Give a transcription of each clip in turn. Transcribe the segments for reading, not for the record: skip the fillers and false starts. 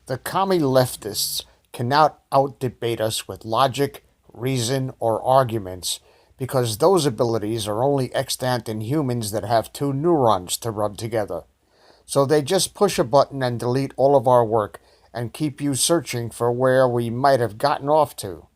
The commie leftists cannot out-debate us with logic, reason, or arguments because those abilities are only extant in humans that have two neurons to rub together. So they just push a button and delete all of our work and keep you searching for where we might have gotten off to.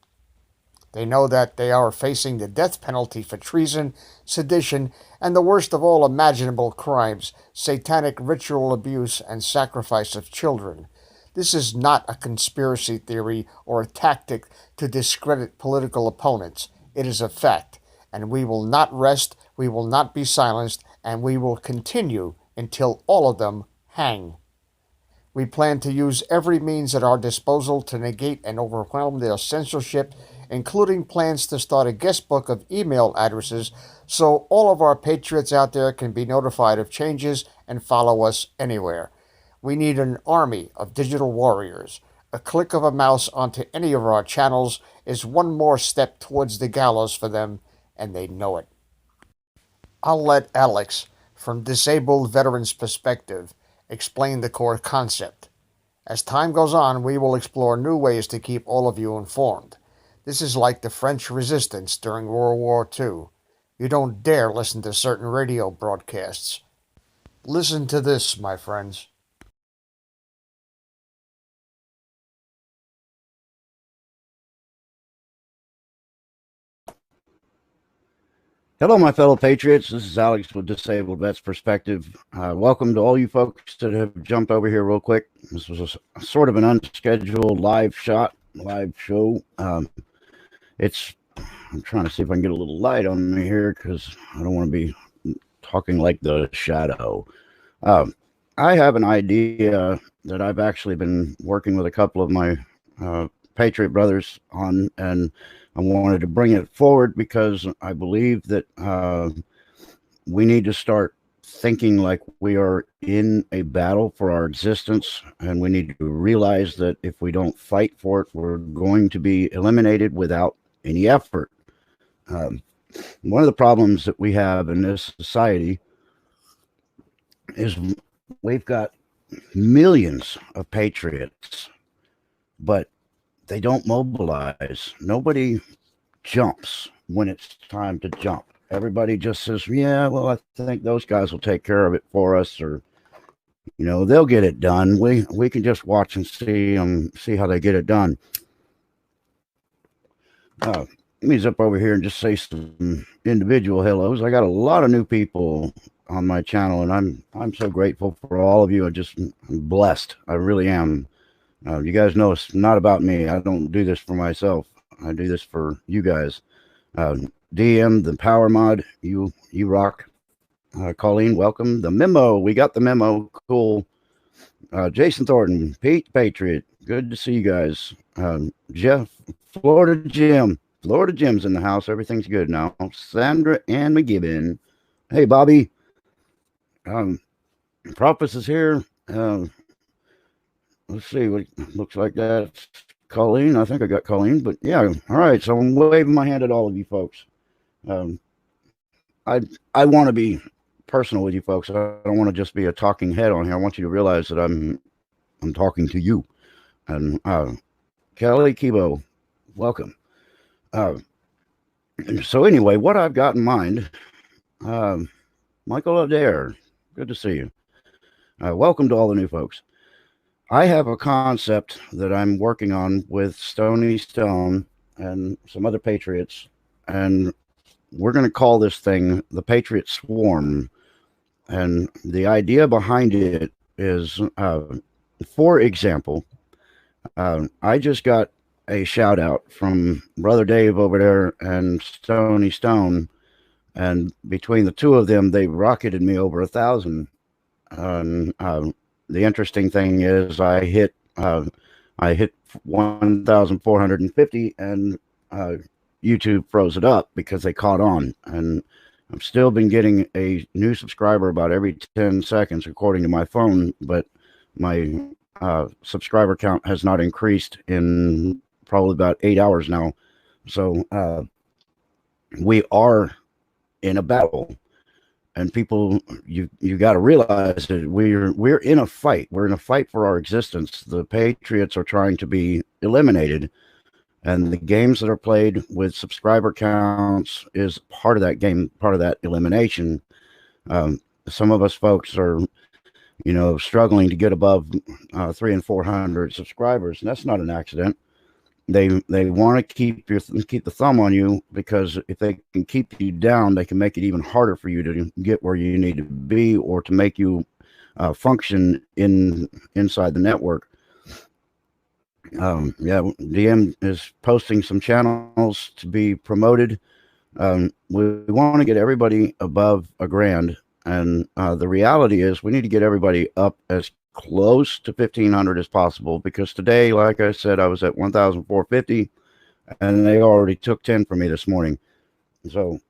They know that they are facing the death penalty for treason, sedition, and the worst of all imaginable crimes, satanic ritual abuse and sacrifice of children. This is not a conspiracy theory or a tactic to discredit political opponents. It is a fact, and we will not rest, we will not be silenced, and we will continue until all of them hang. We plan to use every means at our disposal to negate and overwhelm their censorship, including plans to start a guest book of email addresses so all of our patriots out there can be notified of changes and follow us anywhere. We need an army of digital warriors. A click of a mouse onto any of our channels is one more step towards the gallows for them, and they know it. I'll let Alex, from Disabled Veterans Perspective, explain the core concept. As time goes on, we will explore new ways to keep all of you informed. This is like the French resistance during World War II. You don't dare listen to certain radio broadcasts. Listen to this, my friends. Hello, my fellow Patriots. This is Alex with Disabled Vets Perspective. Welcome to all you folks that have jumped over here real quick. This was a sort of an unscheduled live show. I'm trying to see if I can get a little light on me here because I don't want to be talking like the shadow. I have an idea that I've actually been working with a couple of my Patriot brothers on, and I wanted to bring it forward because I believe that we need to start thinking like we are in a battle for our existence, and we need to realize that if we don't fight for it, we're going to be eliminated without any effort. One of the problems that we have in this society is we've got millions of patriots, but they don't mobilize. Nobody jumps when it's time to jump. Everybody just says, yeah, well, I think those guys will take care of it for us, or, you know, they'll get it done. We can just watch and see how they get it done. Let me zip over here and just say some individual hellos. I got a lot of new people on my channel, and I'm so grateful for all of you. I'm blessed. I really am. You guys know it's not about me. I don't do this for myself. I do this for you guys. DM, the power mod, you rock. Colleen, welcome. The memo, we got the memo. Cool. Jason Thornton, Pete Patriot, good to see you guys. Jeff, Florida Jim's in the house. Everything's good now. Sandra Ann McGibbon. Hey, Bobby. Prophet is here. Let's see what looks like that's Colleen. I think I got Colleen, but yeah. All right. So I'm waving my hand at all of you folks. I want to be personal with you folks. I don't want to just be a talking head on here. I want you to realize that I'm talking to you. And Kelly Kibo, welcome. So anyway, what I've got in mind, Michael Adair, good to see you. Welcome to all the new folks. I have a concept that I'm working on with Stony Stone and some other Patriots, and we're going to call this thing the Patriot Swarm. And the idea behind it is, for example, I just got a shout out from Brother Dave over there and Stony Stone, and between the two of them, they rocketed me over 1,000. And the interesting thing is I hit 1,450, and YouTube froze it up because they caught on. And I've still been getting a new subscriber about every 10 seconds according to my phone, but my subscriber count has not increased in probably about 8 hours now. So we are in a battle. and people, you got to realize that we're in a fight. We're in a fight for our existence. The Patriots are trying to be eliminated, and the games that are played with subscriber counts is part of that game, part of that elimination. Some of us folks are, struggling to get above 300 and 400 subscribers, and that's not an accident. They want to keep the thumb on you, because if they can keep you down, they can make it even harder for you to get where you need to be, or to make you function inside the network. Yeah, DM is posting some channels to be promoted. We want to get everybody above $1,000, and the reality is we need to get everybody up as close to 1,500 as possible, because today, like I said, I was at 1,450, and they already took 10 from me this morning. So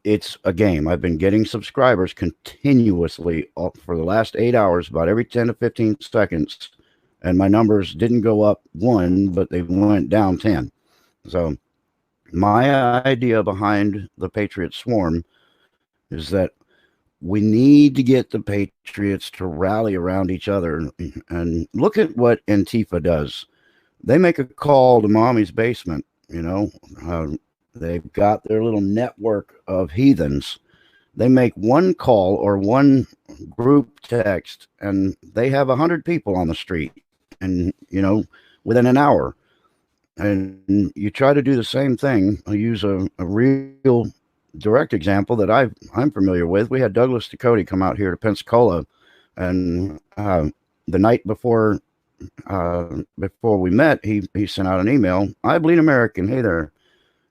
it's a game. I've been getting subscribers continuously for the last 8 hours, about every 10 to 15 seconds, and my numbers didn't go up 1, but they went down 10. So my idea behind the Patriot Swarm is that we need to get the Patriots to rally around each other. And look at what Antifa does. They make a call to mommy's basement. They've got their little network of heathens. They make one call or one group text, and they have 100 people on the street, and within an hour. And you try to do the same thing. I use a real direct example that I'm familiar with. We had Douglas Ducote come out here to Pensacola, and the night before we met, he sent out an email. I bleed American. Hey there.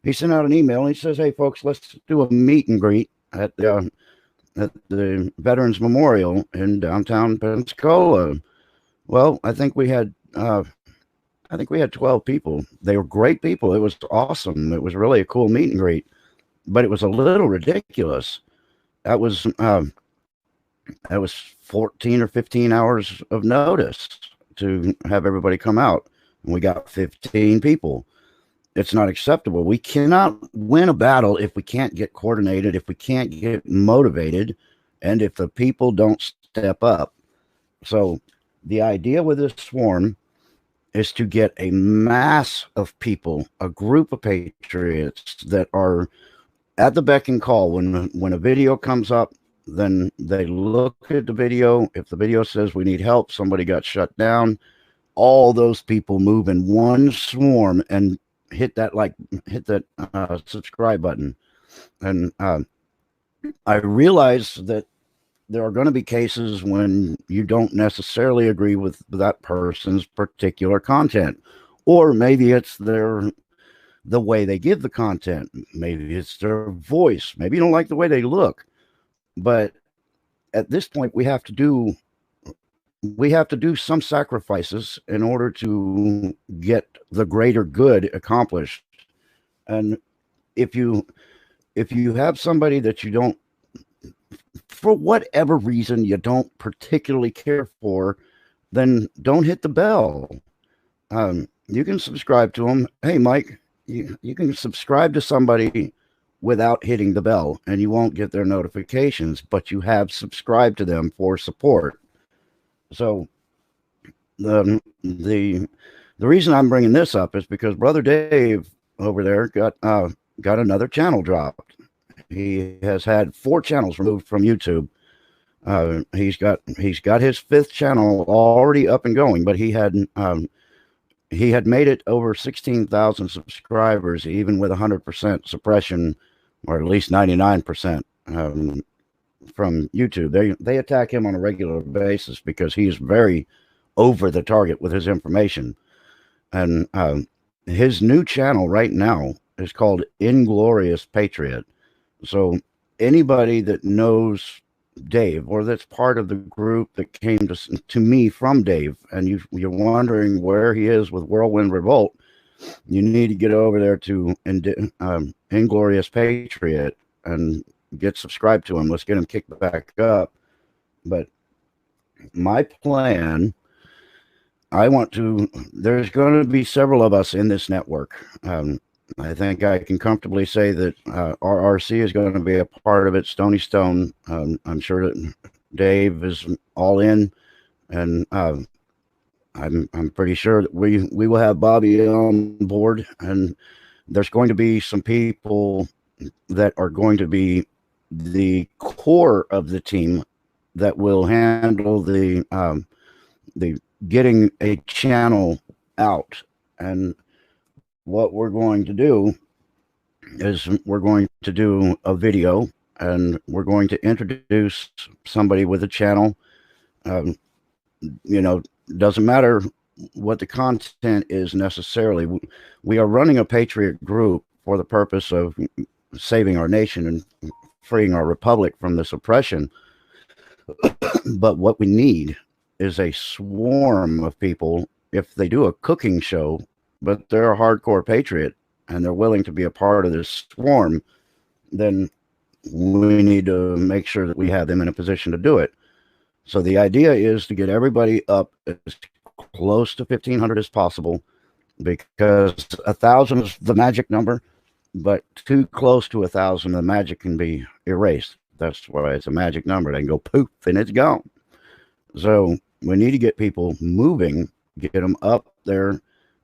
He sent out an email, and he says, "Hey folks, let's do a meet and greet at the Veterans Memorial in downtown Pensacola." Well, I think we had 12 people. They were great people. It was awesome. It was really a cool meet and greet. But it was a little ridiculous. That was 14 or 15 hours of notice to have everybody come out. And we got 15 people. It's not acceptable. We cannot win a battle if we can't get coordinated, if we can't get motivated, and if the people don't step up. So the idea with this swarm is to get a mass of people, a group of patriots that are at the beck and call. When a video comes up, then they look at the video. If the video says we need help, somebody got shut down, all those people move in one swarm and hit that subscribe button. And I realize that there are going to be cases when you don't necessarily agree with that person's particular content, or maybe it's the way they give the content. Maybe it's their voice. Maybe you don't like the way they look. But at this point, we have to do some sacrifices in order to get the greater good accomplished. And if you have somebody that you don't, for whatever reason, you don't particularly care for, then don't hit the bell. You can subscribe to them. Hey, Mike, you can subscribe to somebody without hitting the bell, and you won't get their notifications, but you have subscribed to them for support. So the reason I'm bringing this up is because Brother Dave over there got another channel dropped. He has had 4 channels removed from YouTube. He's got his 5th channel already up and going, but he had made it over 16,000 subscribers, even with 100% suppression, or at least 99% from YouTube. They attack him on a regular basis because he is very over the target with his information. And his new channel right now is called Inglorious Patriot. So anybody that knows Dave, or that's part of the group that came to me from Dave, and you're wondering where he is with Whirlwind Revolt, you need to get over there to Inglorious Patriot and get subscribed to him. Let's get him kicked back up. But my plan, there's going to be several of us in this network. I think I can comfortably say that RRC is going to be a part of it. Stony Stone. I'm sure that Dave is all in, and I'm pretty sure that we will have Bobby on board, and there's going to be some people that are going to be the core of the team that will handle the getting a channel out. And what we're going to do is we're going to do a video, and we're going to introduce somebody with a channel. Um, you know, doesn't matter what the content is necessarily. We are running a Patriot group for the purpose of saving our nation and freeing our republic from this oppression. But what we need is a swarm of people. If they do a cooking show, but they're a hardcore patriot and they're willing to be a part of this swarm, then we need to make sure that we have them in a position to do it. So the idea is to get everybody up as close to 1,500 as possible, because 1,000 is the magic number, but too close to 1,000, the magic can be erased. That's why it's a magic number. They can go poof and it's gone. So we need to get people moving, get them up there.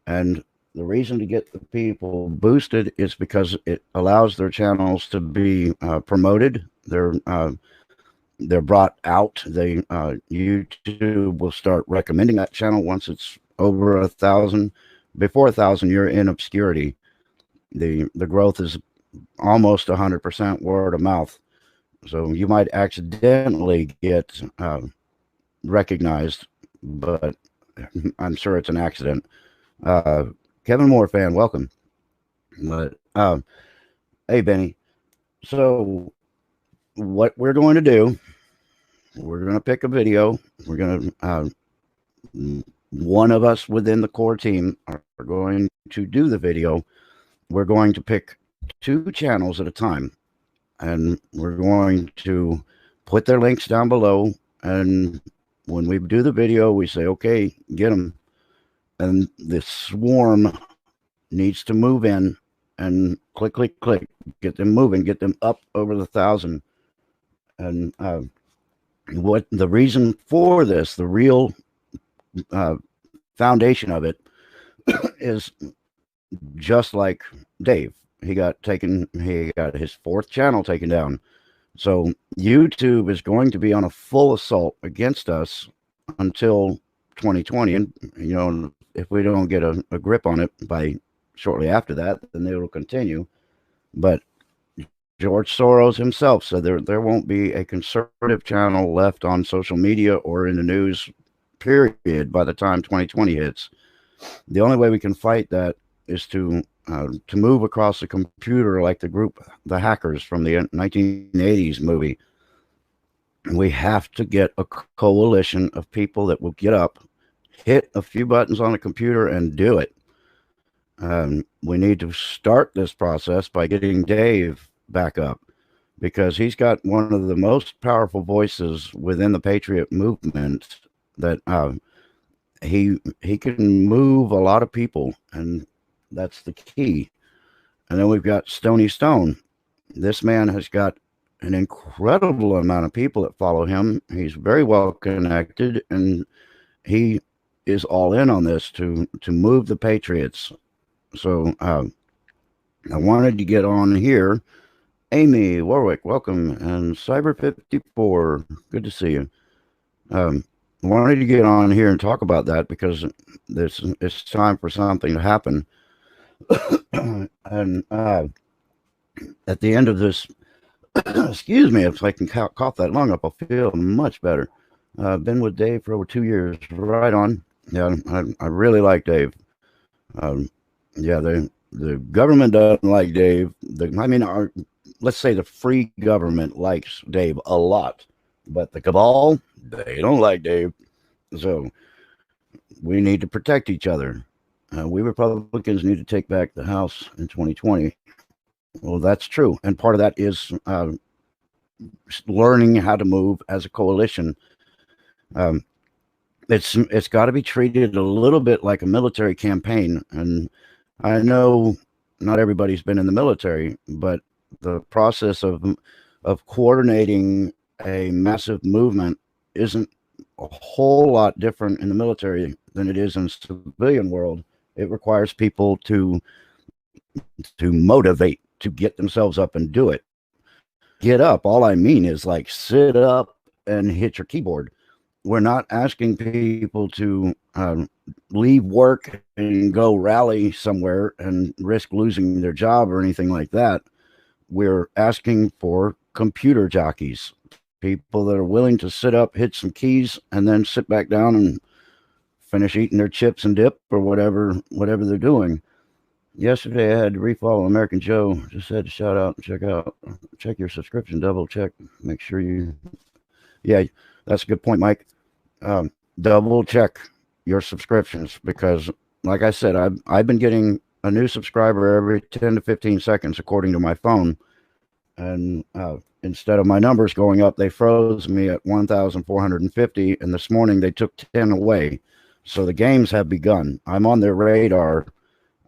And the reason to get the people boosted is because it allows their channels to be promoted. They're brought out. YouTube will start recommending that channel once it's over 1,000. Before 1,000, you're in obscurity. The growth is almost 100% word of mouth. So you might accidentally get recognized, but I'm sure it's an accident. Kevin Moore fan, welcome. But hey, Benny. So what we're going to do, we're going to pick a video. We're going to one of us within the core team are going to do the video. We're going to pick 2 channels at a time, and we're going to put their links down below. And when we do the video, we say, okay, get them. And the swarm needs to move in and click, get them moving, get them up over the 1,000. And what the reason for this, the real foundation of it is just like Dave. He got his 4th channel taken down. So YouTube is going to be on a full assault against us until 2020. And, you know, if we don't get a grip on it by shortly after that, then it will continue. But George Soros himself said there won't be a conservative channel left on social media or in the news, period, by the time 2020 hits. The only way we can fight that is to move across the computer like the group, the hackers from the 1980s movie. We have to get a coalition of people that will get up, hit a few buttons on the computer, and do it. We need to start this process by getting Dave back up, because he's got one of the most powerful voices within the Patriot movement. That he can move a lot of people, and that's the key. And then we've got Stony Stone. This man has got an incredible amount of people that follow him. He's very well connected, and he is all in on this to move the Patriots. So I wanted to get on here. Amy Warwick, welcome, and Cyber54, good to see you. Wanted to get on here and talk about that because it's time for something to happen. And at the end of this, excuse me, if I can cough that lung up, I'll feel much better. I've been with Dave for over 2 years. Right on. Yeah, I really like Dave. Yeah, the government doesn't like Dave. Let's say the free government likes Dave a lot, but the cabal, they don't like Dave. So we need to protect each other. We Republicans need to take back the House in 2020. Well, that's true. And part of that is learning how to move as a coalition. It's got to be treated a little bit like a military campaign. And I know not everybody's been in the military, but the process of coordinating a massive movement isn't a whole lot different in the military than it is in the civilian world. It requires people to motivate, to get themselves up and do it. Get up. All I mean is like sit up and hit your keyboard. We're not asking people to leave work and go rally somewhere and risk losing their job or anything like that. We're asking for computer jockeys, people that are willing to sit up, hit some keys, and then sit back down and finish eating their chips and dip or whatever they're doing. Yesterday, I had to refollow American Joe. Just had to shout out and check your subscription, double check, make sure you. Yeah, that's a good point, Mike. Double check your subscriptions because, like I said, I've been getting a new subscriber every 10 to 15 seconds according to my phone, and instead of my numbers going up, they froze me at 1,450, and this morning they took 10 away. So the games have begun. I'm on their radar,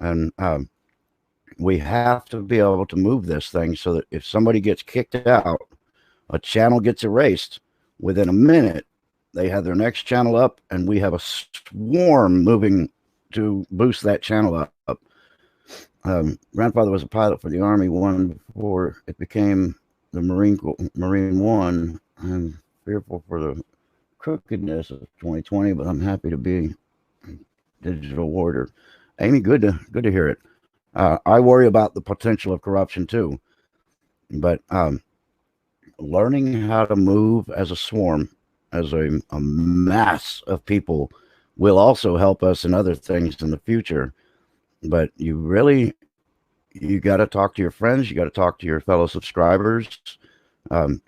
and we have to be able to move this thing so that if somebody gets kicked out, a channel gets erased, within a minute, they have their next channel up, and we have a swarm moving to boost that channel up. Grandfather was a pilot for the Army one before it became the Marine One. I'm fearful for the crookedness of 2020, but I'm happy to be digital warrior. Amy, good to hear it. I worry about the potential of corruption too, but learning how to move as a swarm, as a mass of people, will also help us in other things in the future. But you got to talk to your friends. You got to talk to your fellow subscribers. As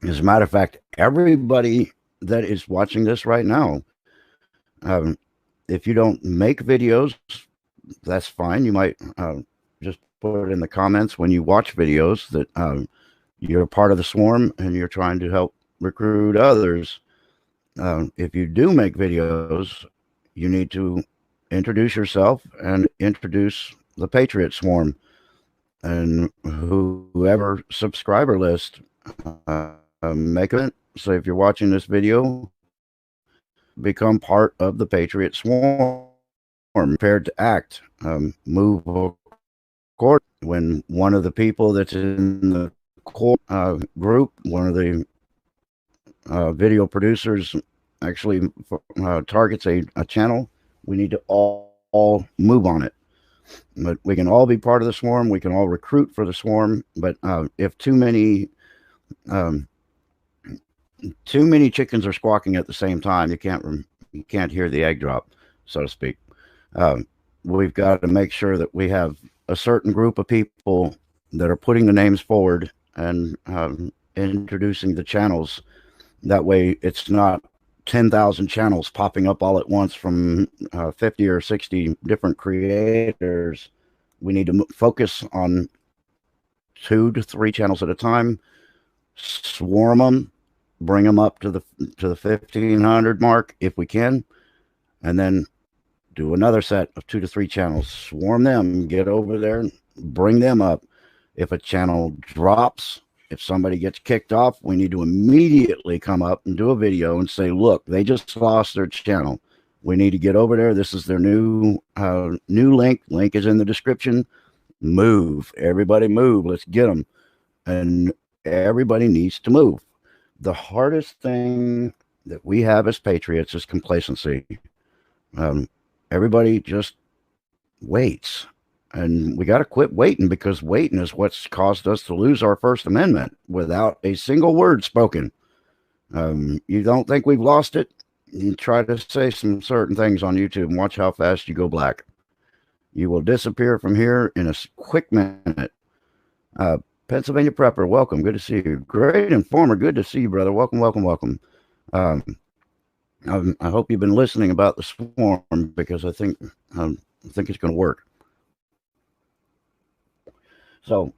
a matter of fact, everybody that is watching this right now, if you don't make videos, that's fine. You might just put it in the comments when you watch videos that you're part of the swarm and you're trying to help recruit others. If you do make videos, you need to introduce yourself and introduce the Patriot swarm and whoever subscriber list. Make it so if you're watching this video, become part of the Patriot swarm, prepared to act, move court when one of the people that's in the core group, one of the video producers actually targets a channel, we need to all move on it. But we can all be part of the swarm. We can all recruit for the swarm. But if too many chickens are squawking at the same time, you can't hear the egg drop, so to speak. We've got to make sure that we have a certain group of people that are putting the names forward and introducing the channels. That way it's not 10,000 channels popping up all at once from 50 or 60 different creators. We need to focus on 2 to 3 channels at a time, swarm them, bring them up to the 1,500 mark if we can, and then do another set of 2 to 3 channels, swarm them, get over there, bring them up. If a channel drops, if somebody gets kicked off, we need to immediately come up and do a video and say, look, they just lost their channel. We need to get over there. This is their new link. Link is in the description. Move. Everybody move. Let's get them. And everybody needs to move. The hardest thing that we have as patriots is complacency. Everybody just waits. And we got to quit waiting, because waiting is what's caused us to lose our First Amendment without a single word spoken. You don't think we've lost it? You try to say some certain things on YouTube and watch how fast you go black. You will disappear from here in a quick minute. Pennsylvania Prepper, welcome. Good to see you. Great Informer, good to see you, brother. Welcome, welcome, welcome. I hope you've been listening about the swarm, because I think it's going to work. So,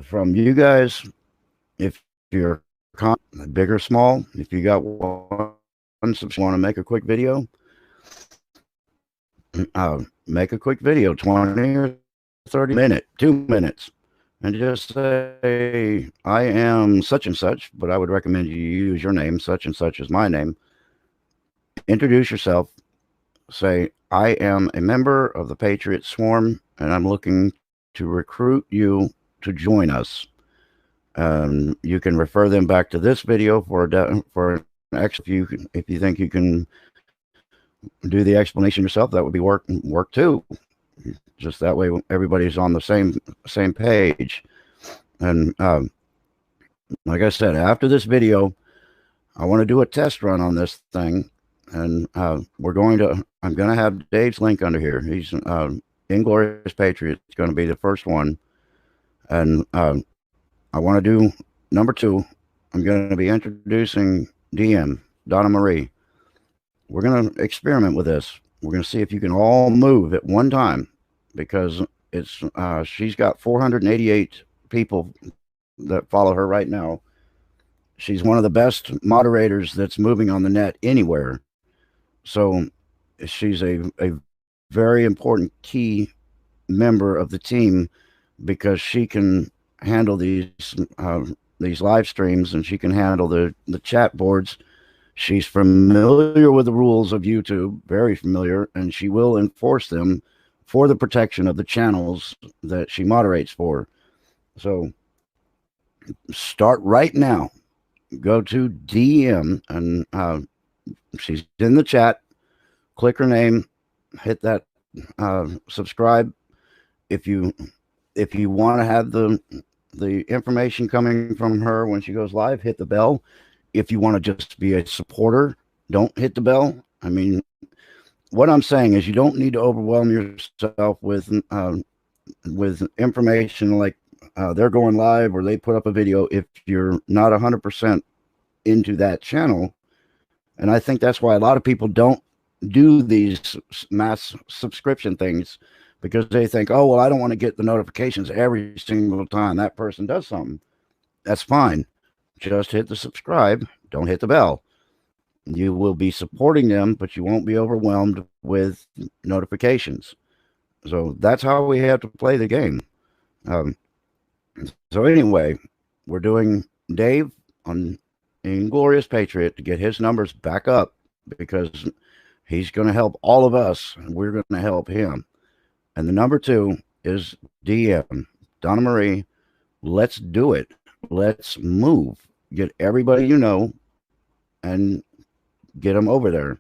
from you guys, if you're big or small, if you got one want to make a quick video, make a quick video, 20 or 30 minutes, 2 minutes, and just say, I am such and such, but I would recommend you use your name. Such and such is my name. Introduce yourself. Say, I am a member of the Patriot Swarm, and I'm looking to recruit you to join us. You can refer them back to this video for an if you think you can do the explanation yourself. That would be work too. Just that way, everybody's on the same page. And like I said, after this video, I want to do a test run on this thing, and I'm going to have Dave's link under here. He's Inglorious Patriot. It's going to be the first one, and I want to do number 2. I'm going to be introducing DM Donna Marie. We're going to experiment with this. We're going to see if you can all move at one time, because it's she's got 488 people that follow her right now. She's one of the best moderators that's moving on the net anywhere. So she's a very important key member of the team, because she can handle these live streams, and she can handle the chat boards. She's familiar with the rules of YouTube, very familiar, and she will enforce them for the protection of the channels that she moderates for. So start right now. Go to DM, and she's in the chat. Click her name, hit that subscribe. If you want to have the information coming from her when she goes live, hit the bell. If you want to just be a supporter, don't hit the bell. I mean, what I'm saying is, you don't need to overwhelm yourself with information like they're going live or they put up a video if you're not 100% into that channel. And I think that's why a lot of people don't do these mass subscription things, because they think, oh, well, I don't want to get the notifications every single time that person does something. That's fine. Just hit the subscribe. Don't hit the bell. You will be supporting them, but you won't be overwhelmed with notifications. So that's how we have to play the game. So anyway, we're doing Dave on Inglorious Patriot to get his numbers back up, because he's going to help all of us, and we're going to help him. And the number 2 is DM Donna Marie. Let's do it. Let's move. Get everybody you know and get them over there.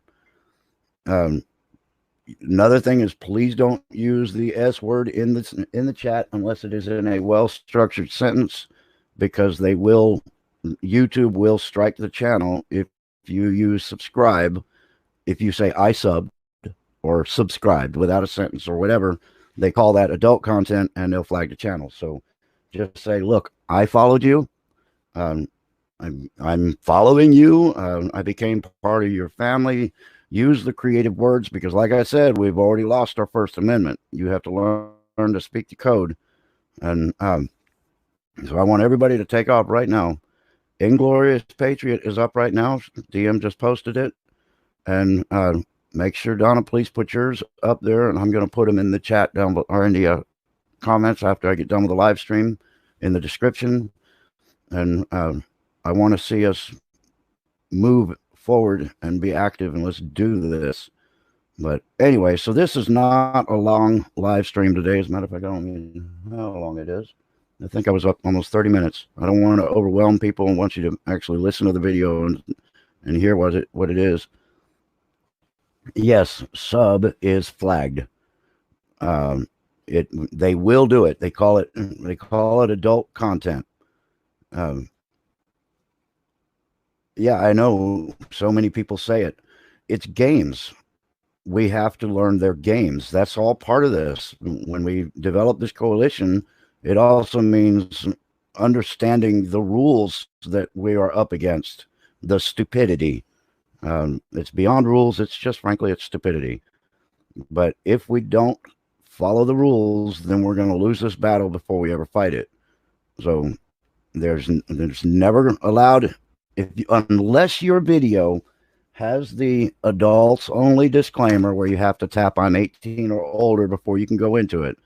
Another thing is, please don't use the S word in the chat unless it is in a well-structured sentence, because YouTube will strike the channel if you use subscribe. If you say I subbed or subscribed without a sentence or whatever, they call that adult content, and they'll flag the channel. So just say, look, I followed you. I'm following you. I became part of your family. Use the creative words, because like I said, we've already lost our First Amendment. You have to learn to speak the code. And so I want everybody to take off right now. Inglorious Patriot is up right now. DM just posted it. And make sure, Donna, please put yours up there, and I'm going to put them in the chat down, or in the comments after I get done with the live stream, in the description. And I want to see us move forward and be active, and let's do this. But anyway, so this is not a long live stream today. As a matter of fact, I don't know how long it is. I think I was up almost 30 minutes. I don't want to overwhelm people, and want you to actually listen to the video and hear what it is. Yes, sub is flagged. They will do it. They call it adult content. Yeah, I know so many people say it. It's games. We have to learn their games. That's all part of this. When we develop this coalition, it also means understanding the rules that we are up against, the stupidity. It's beyond rules. It's just, frankly, it's stupidity. But if we don't follow the rules, then we're going to lose this battle before we ever fight it. So there's never allowed, unless your video has the adults only disclaimer where you have to tap I'm 18 or older before you can go into it.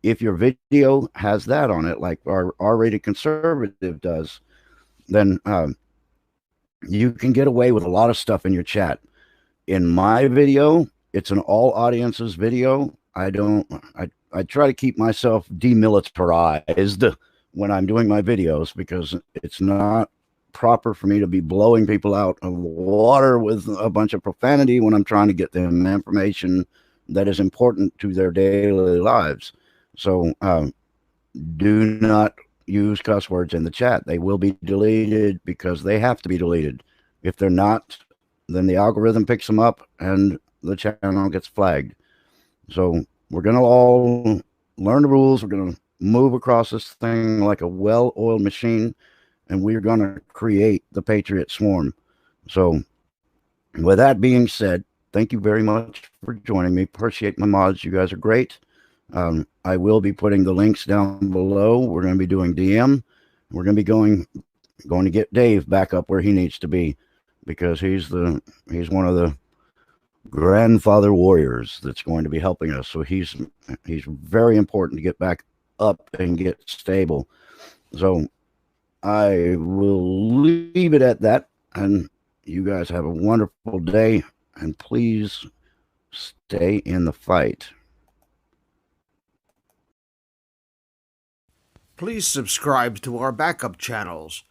if your video has that on it, like our R-rated conservative does, then you can get away with a lot of stuff in your chat. In my video, it's an all audiences video. I try to keep myself demilitarized when I'm doing my videos, because it's not proper for me to be blowing people out of water with a bunch of profanity when I'm trying to get them information that is important to their daily lives. So do not use cuss words in the chat. They will be deleted because they have to be deleted. If they're not, then the algorithm picks them up and the channel gets flagged. So we're going to all learn the rules. We're going to move across this thing like a well-oiled machine, and we're going to create the Patriot swarm. So with that being said, thank you very much for joining me. Appreciate my mods. You guys are great. I will be putting the links down below. We're going to be doing DM. We're going to be going to get Dave back up where he needs to be, because he's one of the grandfather warriors that's going to be helping us. So he's very important to get back up and get stable. So I will leave it at that, and you guys have a wonderful day, and please stay in the fight. Please subscribe to our backup channels,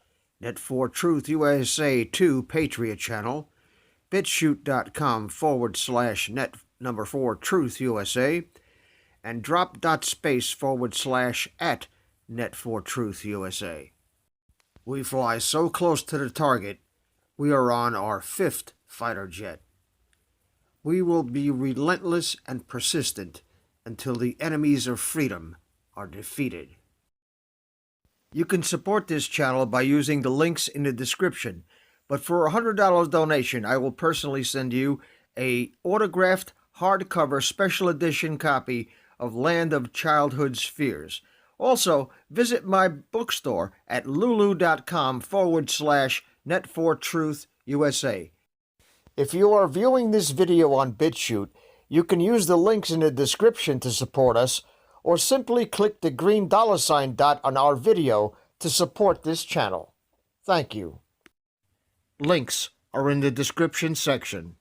Net4Truth USA 2 Patriot channel, bitchute.com/net4Truth USA, and drop.space/@Net4Truth USA. We fly so close to the target, we are on our 5th fighter jet. We will be relentless and persistent until the enemies of freedom are defeated. You can support this channel by using the links in the description, but for a $100 donation, I will personally send you a autographed hardcover special edition copy of Land of Childhood's Fears. Also, visit my bookstore at lulu.com/net4truth USA. If you are viewing this video on Bitchute, you can use the links in the description to support us, or simply click the green $ dot on our video to support this channel. Thank you. Links are in the description section.